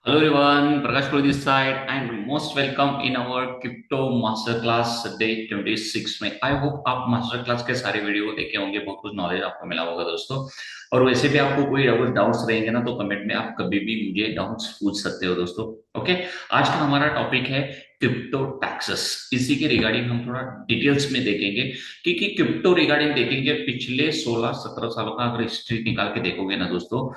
Hello everyone, Prakash Koli this side and most welcome in our crypto masterclass day 26 में। I hope आप master class के सारे video देखे होंगे, बहुत कुछ नॉलेज आपको मिला होगा दोस्तों। और वैसे भी आपको कोई अगर डाउट्स रहेंगे ना तो कमेंट में आप कभी भी मुझे डाउट्स पूछ सकते हो दोस्तों। ओके, आज का हमारा टॉपिक है क्रिप्टो टैक्सेस। इसी के रिगार्डिंग हम थोड़ा डिटेल्स में देखेंगे क्योंकि क्रिप्टो रिगार्डिंग देखेंगे पिछले 16-17 सालों का अगर हिस्ट्री निकाल के देखोगे ना दोस्तों,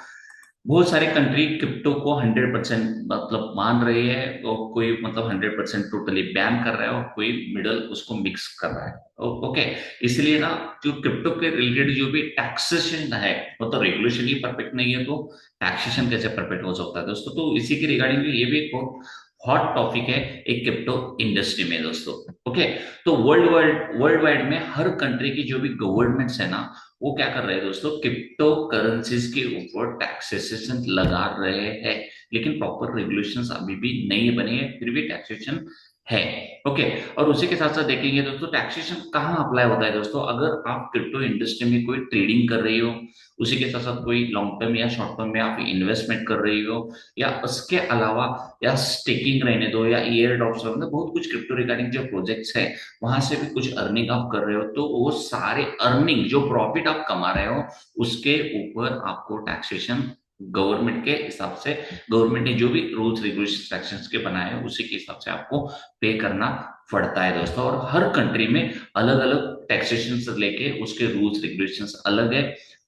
बहुत सारे कंट्री क्रिप्टो को 100% मतलब मान रही है और कोई मतलब 100% टोटली बैन कर रहा है और कोई मिडल उसको मिक्स कर रहा है। ओके, इसलिए ना जो क्रिप्टो के रिलेटेड जो भी टैक्सेशन है मतलब रेगुलेशन ही परफेक्ट नहीं है तो टैक्सेशन कैसे परफेक्ट हो सकता है दोस्तों। तो इसी के रिगार्डिंग ये भी एक बहुत हॉट टॉपिक है एक क्रिप्टो इंडस्ट्री में दोस्तों। ओके, तो वर्ल्ड वाइड में हर कंट्री की जो भी गवर्नमेंट्स है ना वो क्या कर रहे हैं दोस्तों, क्रिप्टो करेंसीज के ऊपर टैक्सेशन लगा रहे हैं। लेकिन प्रॉपर रेगुलेशंस अभी भी नहीं बने हैं, फिर भी टैक्सेशन है। ओके, और उसी के साथ साथ देखेंगे दोस्तों टैक्सेशन कहाँ अप्लाई होता है दोस्तों। अगर आप क्रिप्टो इंडस्ट्री में कोई ट्रेडिंग कर रही हो, उसी के साथ साथ कोई लॉन्ग टर्म या शॉर्ट टर्म में आप इन्वेस्टमेंट कर रही हो, या उसके अलावा या स्टेकिंग रहने दो या ईयर ड्रॉप्स रहने दो, बहुत कुछ क्रिप्टो रिगार्डिंग जो प्रोजेक्ट्स है वहां से भी कुछ अर्निंग आप कर रहे हो, तो वो सारे अर्निंग जो प्रॉफिट आप कमा रहे हो उसके ऊपर आपको टैक्सेशन गवर्नमेंट के हिसाब से, गवर्नमेंट ने जो भी रूल्स रेगुलेशन टैक्सेशन के बनाए हैं उसी के हिसाब से आपको पे करना पड़ता है दोस्तों। और हर कंट्री में अलग अलग टैक्सेशन से लेके उसके रूल्स रेगुलेशंस अलग है।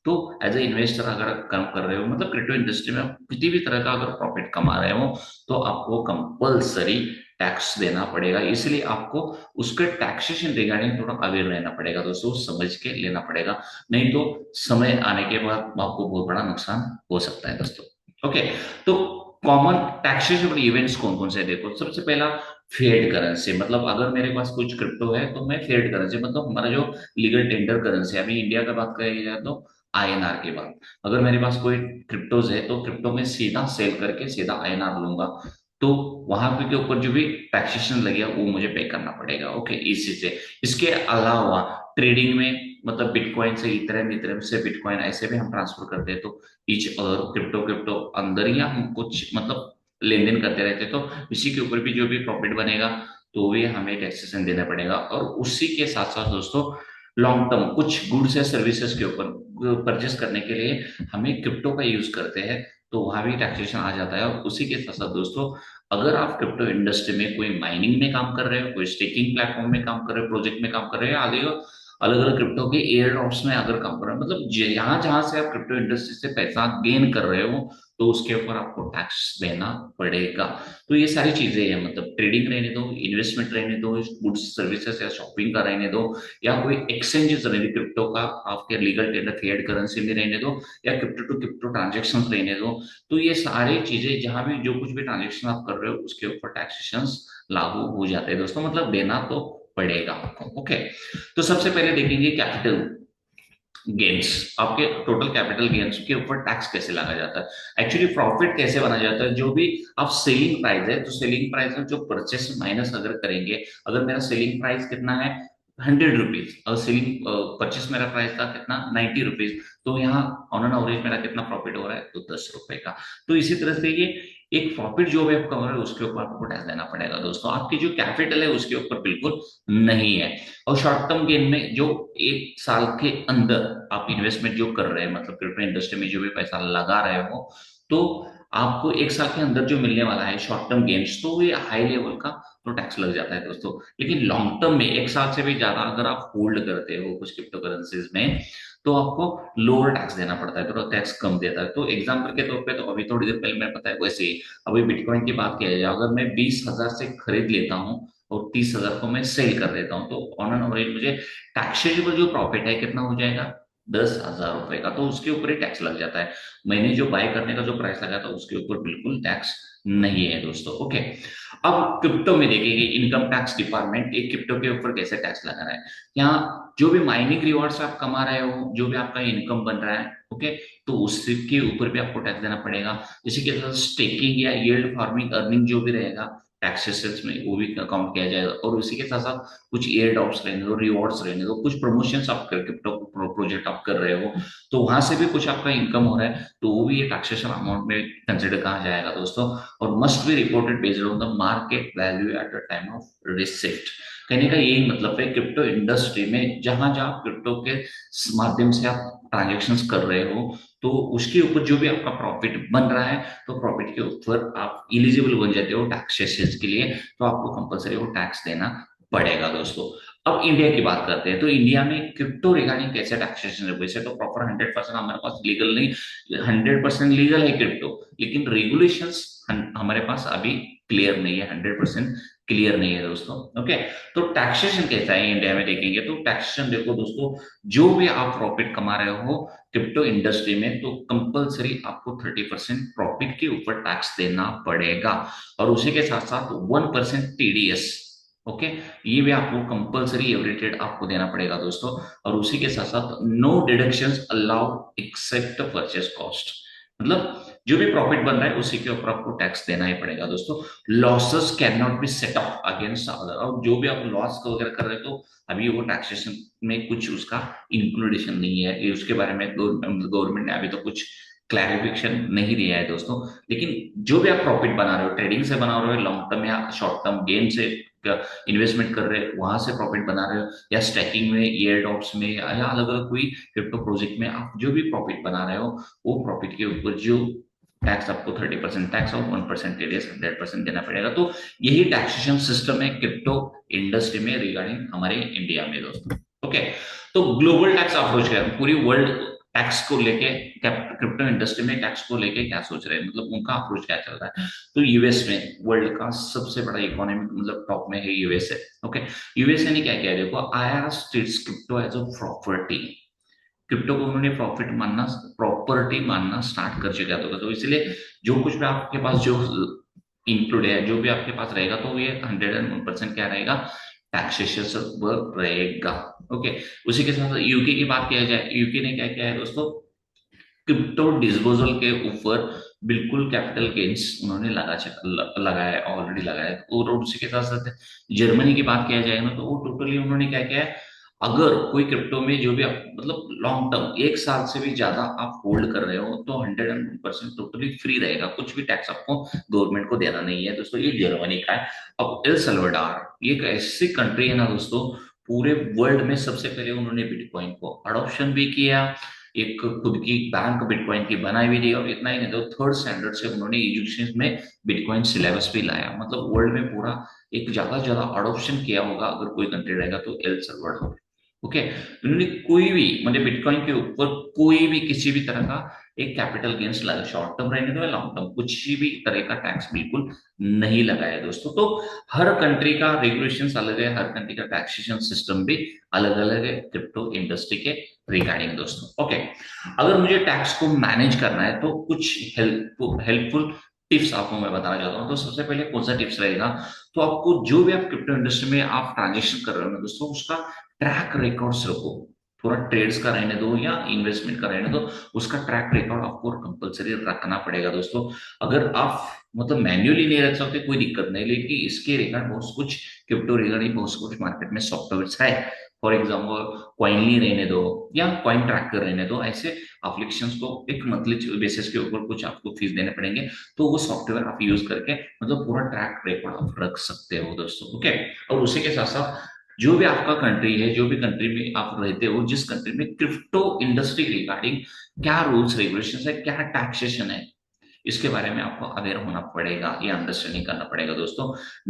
तो एज ए इन्वेस्टर अगर काम कर रहे हो मतलब क्रिप्टो इंडस्ट्री में आप किसी भी तरह का अगर प्रॉफिट कमा रहे हो तो आपको कंपलसरी टैक्स देना पड़ेगा। इसलिए आपको उसके टैक्सेशन रिगार्डिंग थोड़ा अवेयर रहना पड़ेगा दोस्तों, समझ के लेना पड़ेगा, नहीं तो समय आने के बाद आपको बहुत बड़ा नुकसान हो सकता है दोस्तों। ओके, तो कॉमन टैक्सेशन इवेंट्स कौन कौन से हैं? देखो, सबसे पहला फेड करेंसी, मतलब अगर मेरे पास कुछ क्रिप्टो है तो मैं फेड करेंसी मतलब हमारा जो लीगल टेंडर करेंसी, अभी इंडिया का बात करी जाए तो आईएनआर की बात, अगर मेरे पास कोई क्रिप्टोज है तो क्रिप्टो में सीधा सेल करके सीधा आईएनआर लूंगा, तो वहां पे के ऊपर जो भी टैक्सेशन लगेगा वो मुझे पे करना पड़ेगा। ओके, इसी से इसके अलावा ट्रेडिंग में मतलब बिटकॉइन से इथेरियम, इथेरियम से बिटकॉइन ऐसे भी हम ट्रांसफर करते हैं, तो ईच क्रिप्टो क्रिप्टो अंदर ही हम कुछ मतलब लेन देन करते रहते हैं, तो इसी के ऊपर भी जो भी प्रॉफिट बनेगा तो भी हमें टैक्सेशन देना पड़ेगा। और उसी के साथ साथ दोस्तों लॉन्ग टर्म कुछ गुड्स या सर्विसेज के ऊपर परचेस करने के लिए हमें क्रिप्टो का यूज करते हैं, तो वहां भी टैक्सेशन आ जाता है। और उसी के साथ साथ दोस्तों अगर आप क्रिप्टो इंडस्ट्री में कोई माइनिंग में काम कर रहे हो, कोई स्टेकिंग प्लेटफॉर्म में काम कर रहे हो, प्रोजेक्ट में काम कर रहे हो, आगे अलग अलग क्रिप्टो के एयर ड्रॉप्स में अगर काम कर रहे हो, मतलब जहां जहां से आप क्रिप्टो इंडस्ट्री से पैसा गेन कर रहे हो तो उसके ऊपर आपको टैक्स देना पड़ेगा। तो ये सारी चीजें हैं, मतलब ट्रेडिंग रहने दो, इन्वेस्टमेंट रहने दो, गुड्स सर्विसेज या शॉपिंग का रहने दो, या कोई एक्सचेंजेस रहने दो क्रिप्टो का, आपके लीगल टेंडर फिएट करेंसी में रहने दो, या क्रिप्टो टू क्रिप्टो ट्रांजेक्शन रहने दो, तो ये सारी चीजें जहां भी जो कुछ भी ट्रांजेक्शन आप कर रहे हो उसके ऊपर टैक्सेशन लागू हो जाते हैं दोस्तों, मतलब देना तो पड़ेगा आपको। ओके, तो सबसे पहले देखेंगे कैपिटल गेन्स, आपके टोटल कैपिटल गेन्स के ऊपर टैक्स कैसे लगा जाता है, एक्चुअली प्रॉफिट कैसे बना जाता है। जो भी आप सेलिंग प्राइस है तो सेलिंग प्राइस में जो परचेस माइनस अगर करेंगे, अगर मेरा सेलिंग प्राइस कितना है 100 रुपीज और सेलिंग परचेस मेरा प्राइस था कितना 90 रुपीज, तो यहाँ ऑन एन एवरेज मेरा कितना प्रॉफिट हो रहा है तो 10 रुपए का। तो इसी तरह से ये एक प्रॉफिट जो भी आप कमा रहे हो उसके ऊपर आपको टैक्स देना पड़ेगा दोस्तों, आपकी जो कैपिटल है उसके ऊपर बिल्कुल नहीं है। और शॉर्ट टर्म गेन में जो एक साल के अंदर आप इन्वेस्टमेंट जो कर रहे हैं मतलब क्रिप्टो इंडस्ट्री में जो भी पैसा लगा रहे हो, तो आपको एक साल के अंदर जो मिलने वाला है शॉर्ट टर्म गेन्स, तो ये हाई लेवल का तो टैक्स लग जाता है दोस्तों। लेकिन लॉन्ग टर्म में एक साल से भी ज्यादा अगर आप होल्ड करते हो कुछ क्रिप्टो करेंसीज में तो आपको लोअर टैक्स देना पड़ता है, तो टैक्स कम देता है। तो एग्जाम्पल के तौर पे, तो अभी थोड़ी देर पहले मैंने बताया वैसे ही अभी बिटकॉइन की बात किया जाए, अगर मैं 20,000 से खरीद लेता हूँ और 30,000 को मैं सेल कर देता हूँ, तो ऑन एन एवरेज मुझे टैक्सेबल जो प्रॉफिट है कितना हो जाएगा 10,000 रुपए का, तो उसके ऊपर ही टैक्स लग जाता है। मैंने जो बाय करने का जो प्राइस लगा था उसके ऊपर बिल्कुल टैक्स नहीं है दोस्तों। ओके, अब क्रिप्टो में देखेंगे इनकम टैक्स डिपार्टमेंट एक क्रिप्टो के ऊपर कैसे टैक्स लगा रहा है। यहाँ जो भी माइनिंग रिवॉर्ड्स आप कमा रहे हो, जो भी आपका इनकम बन रहा है, ओके, तो उसके ऊपर भी आपको टैक्स देना पड़ेगा। जैसे कि स्टेकिंग या यील्ड फार्मिंग अर्निंग जो भी रहेगा टैक्सेस में वो भी काउंट किया जाएगा। और उसी के साथ साथ कुछ एयर ड्रॉप्स रहने दो, रिवॉर्ड्स रहने दो, कुछ प्रमोशंस आप कर क्रिप्टो प्रोजेक्ट आप कर रहे हो, तो वहां से भी कुछ आपका इनकम हो रहा है, तो वो भी ये टैक्सेशन अमाउंट में कंसिडर कहा जाएगा दोस्तों। और must be reported based on the market value at the time of receipt. कहने का यही मतलब है क्रिप्टो इंडस्ट्री में जहां जहां क्रिप्टो के माध्यम से आप ट्रांजेक्शन्स कर रहे हो, तो उसके ऊपर जो भी आपका प्रॉफिट बन रहा है, तो प्रॉफिट के ऊपर आप इलिजिबल बन जाते हो टैक्सेशन के लिए, तो आपको कंपलसरी वो टैक्स देना पड़ेगा दोस्तों। अब इंडिया की बात करते हैं, तो इंडिया में क्रिप्टो रिगार्डिंग कैसे टैक्सेशन है, वैसे तो प्रॉपर 100% हमारे पास लीगल नहीं, 100% लीगल है क्रिप्टो, लेकिन रेगुलेशंस हमारे पास अभी क्लियर नहीं है, 100% क्लियर नहीं है दोस्तों। ओके, तो टैक्सेशन कैसा है इंडिया में देखेंगे, तो टैक्सेशन देखो दोस्तों, जो भी आप प्रॉफिट कमा रहे हो क्रिप्टो इंडस्ट्री में, तो कंपलसरी आपको 30% प्रॉफिट के ऊपर टैक्स देना पड़ेगा, और उसी के साथ साथ 1% टीडीएस। ओके, ये भी आपको कंपलसरी एवरेटेड आपको देना पड़ेगा दोस्तों। और उसी के साथ साथ no deductions allowed except purchase cost, मतलब जो भी प्रॉफिट बन रहा है उसी के ऊपर आपको टैक्स देना ही पड़ेगा दोस्तों। Losses can not be set of against other, और जो भी आप लॉस वगैरह कर रहे हो, तो अभी वो टैक्सेशन में कुछ उसका इंक्लूडेशन नहीं है, ये उसके बारे में गवर्नमेंट ने अभी तो कुछ क्लैरिफिकेशन नहीं दिया है दोस्तों। लेकिन जो भी आप प्रॉफिट बना रहे हो, ट्रेडिंग से बना रहे हो, लॉन्ग टर्म या शॉर्ट टर्म गेम से इन्वेस्टमेंट कर रहे हो, वहां से प्रॉफिट बना रहे हो, या स्टैकिंग में, एयर ड्रॉप्स में, या अलग अलग कोई क्रिप्टो प्रोजेक्ट में आप जो भी प्रॉफिट बना रहे हो, वो प्रॉफिट के ऊपर जो टैक्स आपको 30% टैक्स और 1% टीडीएस 100% देना पड़ेगा। तो यही टैक्सेशन सिस्टम है क्रिप्टो इंडस्ट्री में रिगार्डिंग हमारे इंडिया में दोस्तों। ओके, तो ग्लोबल टैक्स अप्रोच क्या है, पूरी वर्ल्ड टैक्स को लेके, क्रिप्टो इंडस्ट्री में टैक्स को लेके क्या सोच रहे हैं, मतलब उनका अप्रोच क्या चल रहा है। तो यूएस में वर्ल्ड का सबसे बड़ा इकोनॉमी, मतलब टॉप में है यूएसए। ओके, यूएसए ने क्या किया है, देखो IRS treats crypto as a property, crypto को उन्होंने प्रॉफिट मानना, प्रॉपर्टी मानना स्टार्ट कर चुका था, तो इसलिए जो कुछ भी आपके पास जो इंक्लूड है, जो भी आपके पास रहेगा, तो ये 101% क्या रहेगा, टैक्सेशन रहेगा। ओके, उसी के साथ यूके की बात किया जाए, यूके ने क्या किया है दोस्तों, क्रिप्टो डिस्पोजल के ऊपर बिल्कुल कैपिटल गेन्स उन्होंने लगाया, ऑलरेडी लगाया है। और उसी के साथ साथ जर्मनी की बात किया जाए ना, तो वो टोटली उन्होंने क्या किया है, अगर कोई क्रिप्टो में जो भी आप मतलब लॉन्ग टर्म 1 साल से भी ज्यादा आप होल्ड कर रहे हो, तो 101% टोटली फ्री रहेगा, कुछ भी टैक्स आपको गवर्नमेंट को देना नहीं है दोस्तों। ये जर्मनी का है। अब एल सल्वाडोर, ये एक ऐसी कंट्री है ना दोस्तों, पूरे वर्ल्ड में सबसे पहले उन्होंने बिटकॉइन को अडॉप्शन भी किया, एक खुद की बैंक बिटकॉइन की बनाई भी दी, और इतना ही नहीं तो थर्ड स्टैंडर्ड से उन्होंने एजुकेशन में बिटकॉइन सिलेबस भी लाया, मतलब वर्ल्ड में पूरा एक ज्यादा से ज्यादा अडॉप्शन किया होगा अगर कोई कंट्री रहेगा तो एल सल्वाडोर। ओके, उन्होंने कोई भी मतलब बिटकॉइन के ऊपर कोई भी किसी भी तरह का एक कैपिटल गेन्स लगा, शॉर्ट टर्म रहने दो या लॉन्ग टर्म, कुछ भी तरह का टैक्स बिल्कुल नहीं लगाया दोस्तों। तो हर कंट्री का रेगुलेशंस अलग है, हर कंट्री का टैक्सेशन सिस्टम भी अलग अलग है क्रिप्टो इंडस्ट्री के रिगार्डिंग दोस्तों। ओके, अगर मुझे टैक्स को मैनेज करना है, तो कुछ हेल्पफुल टिप्स आपको मैं बताना चाहता हूँ। तो सबसे पहले कौन सा टिप्स रहेगा, तो आपको जो भी आप क्रिप्टो इंडस्ट्री में आप ट्रांजेक्शन कर रहे हो ना दोस्तों, उसका ट्रैक रिकॉर्ड्स रखो, पूरा ट्रेड्स का रहने दो या इन्वेस्टमेंट का रहने दो, उसका ट्रैक रिकॉर्ड आपको कंपलसरी रखना पड़ेगा दोस्तों। अगर आप मतलब मैन्युअली नहीं रख सकते कोई दिक्कत नहीं, लेकिन इसके रिगार्ड बहुत कुछ क्रिप्टो रिगार्डिंग बहुत कुछ मार्केट में सॉफ्टवेयर है। फॉर एग्जाम्पल कॉइनली रहने दो या कॉइन ट्रैकर रहने दो, ऐसे एप्लीकेशंस को एक मंथली बेसिस के ऊपर कुछ आपको फीस देने पड़ेंगे, तो वो सॉफ्टवेयर आप यूज करके मतलब पूरा ट्रैक रिकॉर्ड आप रख सकते हो दोस्तों। ओके, और उसी के साथ साथ जो भी आपका कंट्री है, जो भी कंट्री में आप रहते हो, जिस कंट्री में क्रिप्टो इंडस्ट्री रिगार्डिंग क्या रूल्स रेगुलेशन है, क्या टैक्सेशन है, इसके बारे में आपको अवेयर होना पड़ेगा, ये अंडरस्टैंडिंग करना पड़ेगा दोस्तों।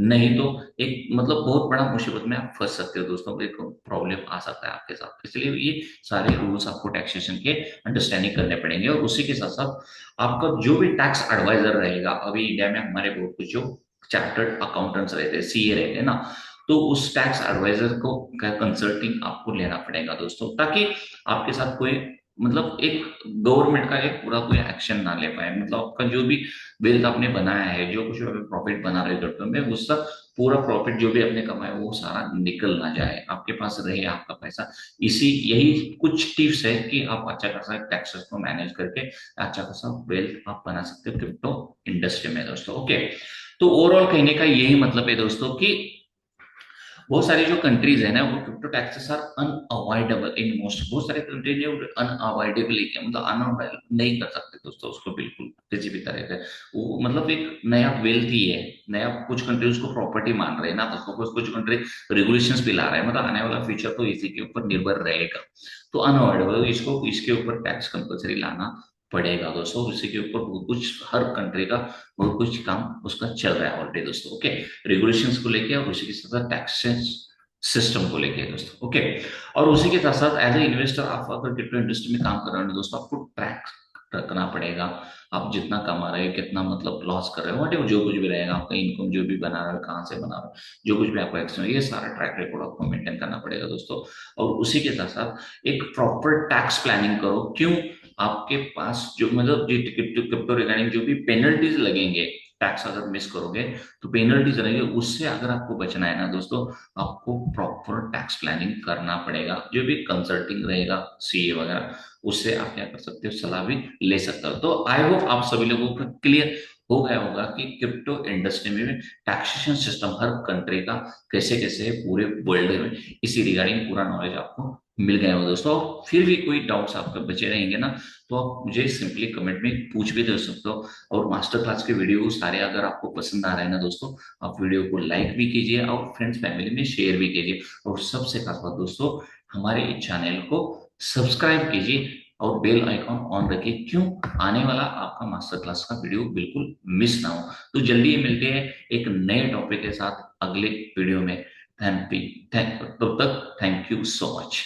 नहीं तो एक मतलब बहुत बड़ा मुसीबत में आप फंस सकते हो दोस्तों, एक प्रॉब्लम आ सकता है आपके साथ, इसलिए ये सारे रूल्स आपको टैक्सेशन के अंडरस्टैंडिंग करने पड़ेंगे। और उसी के साथ साथ आपका जो भी टैक्स एडवाइजर रहेगा, अभी इंडिया में हमारे बहुत कुछ जो चार्टर्ड अकाउंटेंट्स रहते हैं, सीए रहते हैं ना, तो उस टैक्स एडवाइजर को कंसल्टिंग आपको लेना पड़ेगा दोस्तों, ताकि आपके साथ कोई मतलब एक गवर्नमेंट का एक पूरा कोई एक्शन ना ले पाए, मतलब आपका जो भी वेल्थ आपने बनाया है, जो कुछ प्रॉफिट बना रहे हो में, उसका पूरा प्रॉफिट जो भी आपने कमाया वो सारा निकल ना जाए, आपके पास रहे आपका पैसा। इसी यही कुछ टिप्स है कि आप अच्छा खासा टैक्सेस को मैनेज करके अच्छा खासा वेल्थ आप बना सकते हो क्रिप्टो इंडस्ट्री में दोस्तों। ओके, तो ओवरऑल कहने का यही मतलब है दोस्तों कि बहुत सारी जो कंट्रीज है ना वो crypto taxes are unavoidable in most, बहुत सारे कंट्रीज है अनअवॉइडेबल है, मतलब अनअवॉइडेबल नहीं कर सकते दोस्तों उसको बिल्कुल किसी भी तरह से। वो मतलब एक नया वेल्थ ही है, नया कुछ कंट्री उसको प्रॉपर्टी मान रहे हैं ना दोस्तों, कुछ कुछ कंट्री रेगुलेशंस भी ला रहे हैं, मतलब आने वाला फ्यूचर तो इसी के ऊपर निर्भर रहेगा। तो अनअवॉइडेबल इसको इसके ऊपर टैक्स कंपलसरी लाना पड़ेगा दोस्तों, इसी के ऊपर बहुत कुछ हर कंट्री का बहुत कुछ काम उसका चल रहा है ऑलरेडी दोस्तों। ओके, रेगुलेशंस को लेके और उसी के साथ साथ टैक्सेस सिस्टम को लेके दोस्तों। ओके, और उसी के साथ साथ एज ए इन्वेस्टर आप अगर क्रिप्टो इंडस्ट्री में काम कर रहे हो दोस्तों, आपको ट्रैक रखना पड़ेगा, आप जितना कमा रहे हो कितना मतलब लॉस कर रहे हो, वट जो कुछ भी रहेगा आपका इनकम जो भी बना रहे हो कहाँ से बना रहे हो, जो कुछ भी आपका एक्सपेंस, ये सारा ट्रैक रिकॉर्ड आपको मेंटेन करना पड़ेगा दोस्तों। और उसी के साथ साथ एक प्रॉपर टैक्स प्लानिंग करो। क्यों? आपके पास जो मतलब क्रिप्टो रिगार्डिंग जो भी पेनल्टीज लगेंगे, टैक्स अगर मिस करोगे तो पेनल्टीज रहेंगे, उससे अगर आपको बचना है ना दोस्तों, आपको प्रॉपर टैक्स प्लानिंग करना पड़ेगा। जो भी कंसल्टिंग रहेगा सीए वगैरह, उससे आप क्या कर सकते हो, सलाह भी ले सकते हो। तो आई होप आप सभी लोगों को क्लियर हो गया होगा कि क्रिप्टो इंडस्ट्री में टैक्सेशन सिस्टम हर कंट्री का कैसे कैसे है पूरे वर्ल्ड में, इसी रिगार्डिंग पूरा नॉलेज आपको मिल गया हो दोस्तों। फिर भी कोई डाउट्स आपके बचे रहेंगे ना, तो आप मुझे सिंपली कमेंट में पूछ भी दे सकते हो। और मास्टर क्लास के वीडियो सारे अगर आपको पसंद आ रहे हैं ना दोस्तों, आप वीडियो को लाइक भी कीजिए और फ्रेंड्स फैमिली में शेयर भी कीजिए, और सबसे खास बात दोस्तों, हमारे इस चैनल को सब्सक्राइब कीजिए और बेल आइकॉन ऑन रखिए, क्यों आने वाला आपका मास्टर क्लास का वीडियो बिल्कुल मिस ना हो। तो जल्दी ही मिलते हैं एक नए टॉपिक के साथ अगले वीडियो में। तब तक थैंक यू सो मच।